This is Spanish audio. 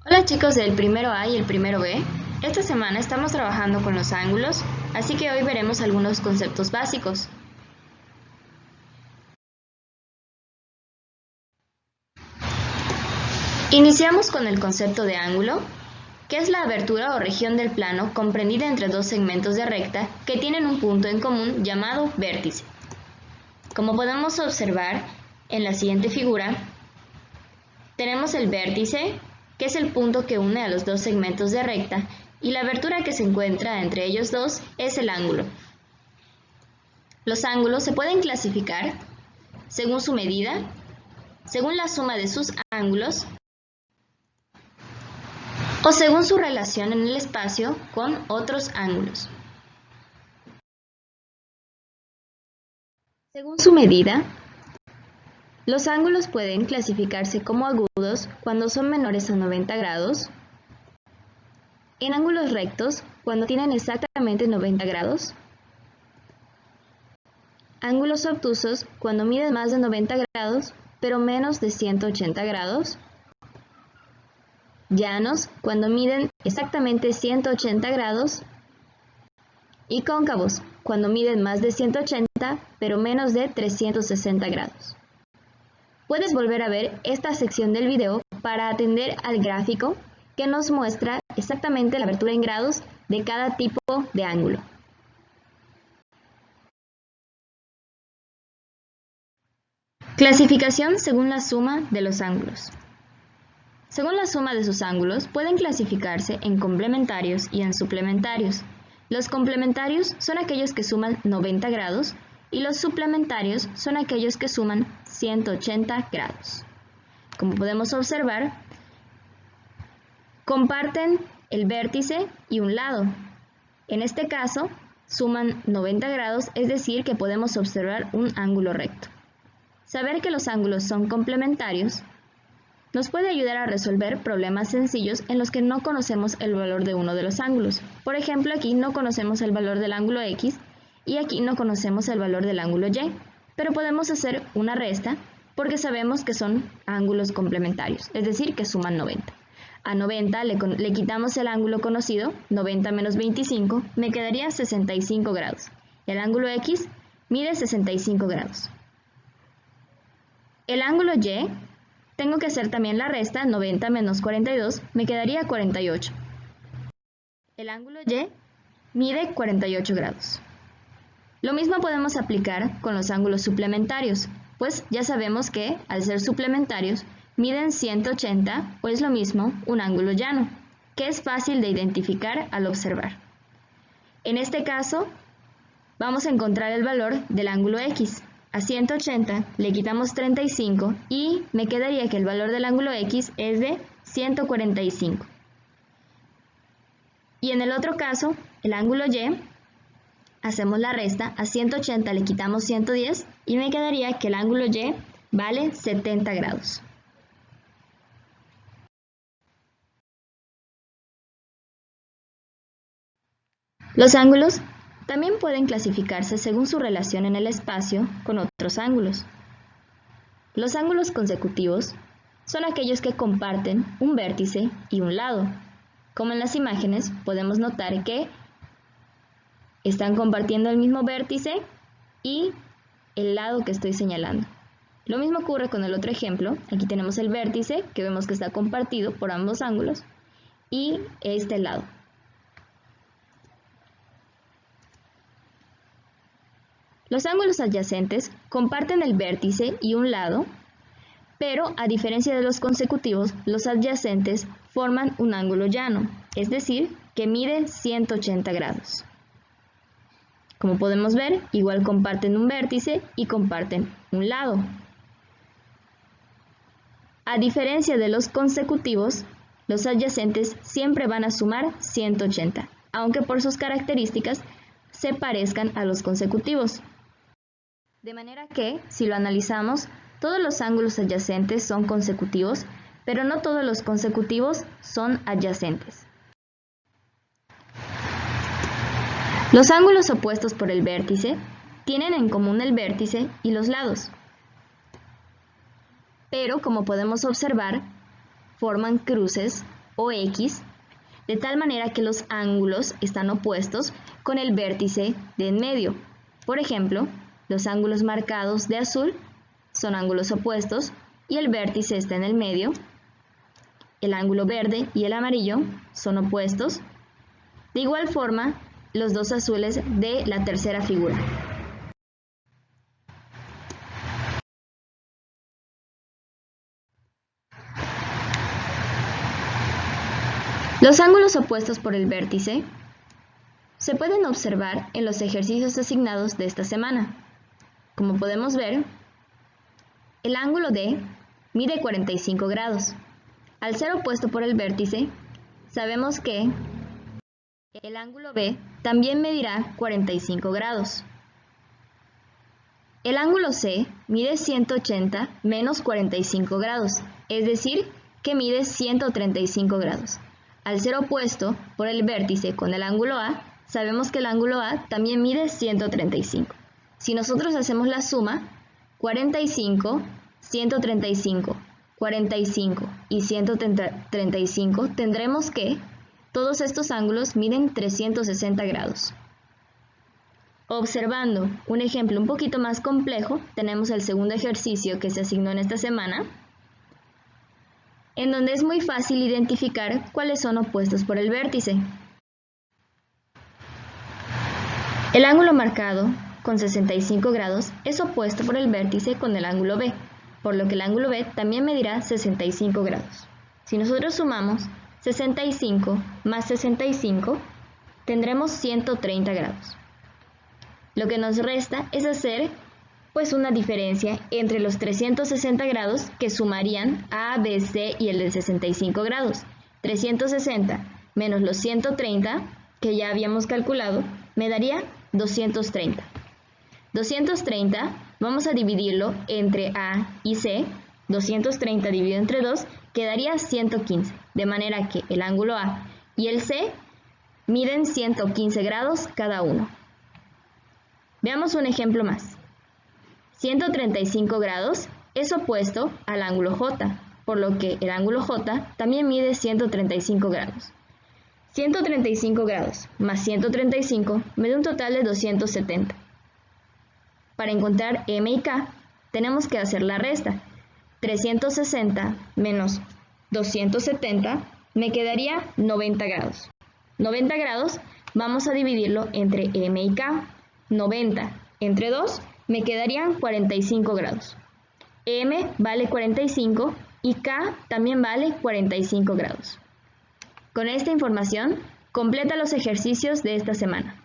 Hola chicos del primero A y el primero B. Esta semana estamos trabajando con los ángulos, así que hoy veremos algunos conceptos básicos. Iniciamos con el concepto de ángulo, que es la abertura o región del plano comprendida entre dos segmentos de recta que tienen un punto en común llamado vértice. Como podemos observar en la siguiente figura, tenemos el vértice, que es el punto que une a los dos segmentos de recta, y la abertura que se encuentra entre ellos dos es el ángulo. Los ángulos se pueden clasificar según su medida, según la suma de sus ángulos o según su relación en el espacio con otros ángulos. Según su medida, los ángulos pueden clasificarse como agudos cuando son menores a 90 grados, en ángulos rectos cuando tienen exactamente 90 grados, ángulos obtusos cuando miden más de 90 grados pero menos de 180 grados, llanos cuando miden exactamente 180 grados y cóncavos cuando miden más de 180 pero menos de 360 grados. Puedes volver a ver esta sección del video para atender al gráfico que nos muestra exactamente la abertura en grados de cada tipo de ángulo. Clasificación según la suma de los ángulos. Según la suma de sus ángulos, pueden clasificarse en complementarios y en suplementarios. Los complementarios son aquellos que suman 90 grados y los suplementarios son aquellos que suman 180 grados. Como podemos observar, comparten el vértice y un lado. En este caso, suman 90 grados, es decir, que podemos observar un ángulo recto. Saber que los ángulos son complementarios nos puede ayudar a resolver problemas sencillos en los que no conocemos el valor de uno de los ángulos. Por ejemplo, aquí no conocemos el valor del ángulo X y aquí no conocemos el valor del ángulo Y, pero podemos hacer una resta porque sabemos que son ángulos complementarios, es decir, que suman 90. A 90 le quitamos el ángulo conocido, 90 menos 25, me quedaría 65 grados. El ángulo X mide 65 grados. El ángulo Y, tengo que hacer también la resta, 90 menos 42, me quedaría 48. El ángulo Y mide 48 grados. Lo mismo podemos aplicar con los ángulos suplementarios, pues ya sabemos que, al ser suplementarios, miden 180 o es lo mismo un ángulo llano, que es fácil de identificar al observar. En este caso, vamos a encontrar el valor del ángulo X. A 180 le quitamos 35 y me quedaría que el valor del ángulo X es de 145. Y en el otro caso, el ángulo Y, hacemos la resta, a 180 le quitamos 110 y me quedaría que el ángulo Y vale 70 grados. Los ángulos también pueden clasificarse según su relación en el espacio con otros ángulos. Los ángulos consecutivos son aquellos que comparten un vértice y un lado. Como en las imágenes, podemos notar que están compartiendo el mismo vértice y el lado que estoy señalando. Lo mismo ocurre con el otro ejemplo. Aquí tenemos el vértice que vemos que está compartido por ambos ángulos y este lado. Los ángulos adyacentes comparten el vértice y un lado, pero a diferencia de los consecutivos, los adyacentes forman un ángulo llano, es decir, que mide 180 grados. Como podemos ver, igual comparten un vértice y comparten un lado. A diferencia de los consecutivos, los adyacentes siempre van a sumar 180, aunque por sus características se parezcan a los consecutivos. De manera que, si lo analizamos, todos los ángulos adyacentes son consecutivos, pero no todos los consecutivos son adyacentes. Los ángulos opuestos por el vértice tienen en común el vértice y los lados. Pero, como podemos observar, forman cruces o X, de tal manera que los ángulos están opuestos con el vértice de en medio. Por ejemplo, los ángulos marcados de azul son ángulos opuestos y el vértice está en el medio. El ángulo verde y el amarillo son opuestos. De igual forma, los dos azules de la tercera figura. Los ángulos opuestos por el vértice se pueden observar en los ejercicios asignados de esta semana. Como podemos ver, el ángulo D mide 45 grados. Al ser opuesto por el vértice, sabemos que el ángulo B también medirá 45 grados. El ángulo C mide 180 menos 45 grados, es decir, que mide 135 grados. Al ser opuesto por el vértice con el ángulo A, sabemos que el ángulo A también mide 135. Si nosotros hacemos la suma, 45, 135, 45 y 135, tendremos que todos estos ángulos miden 360 grados. Observando un ejemplo un poquito más complejo, tenemos el segundo ejercicio que se asignó en esta semana, en donde es muy fácil identificar cuáles son opuestos por el vértice. El ángulo marcado con 65 grados es opuesto por el vértice con el ángulo B, por lo que el ángulo B también medirá 65 grados. Si nosotros sumamos 65 más 65, tendremos 130 grados. Lo que nos resta es hacer una diferencia entre los 360 grados que sumarían A, B, C y el de 65 grados. 360 menos los 130 que ya habíamos calculado me daría 230. 230 vamos a dividirlo entre A y C. 230 dividido entre 2 quedaría 115, de manera que el ángulo A y el C miden 115 grados cada uno. Veamos un ejemplo más. 135 grados es opuesto al ángulo J, por lo que el ángulo J también mide 135 grados. 135 grados más 135 me da un total de 270. Para encontrar M y K tenemos que hacer la resta. 360 menos 270 me quedaría 90 grados. 90 grados vamos a dividirlo entre M y K. 90 entre 2 me quedarían 45 grados. M vale 45 y K también vale 45 grados. Con esta información, completa los ejercicios de esta semana.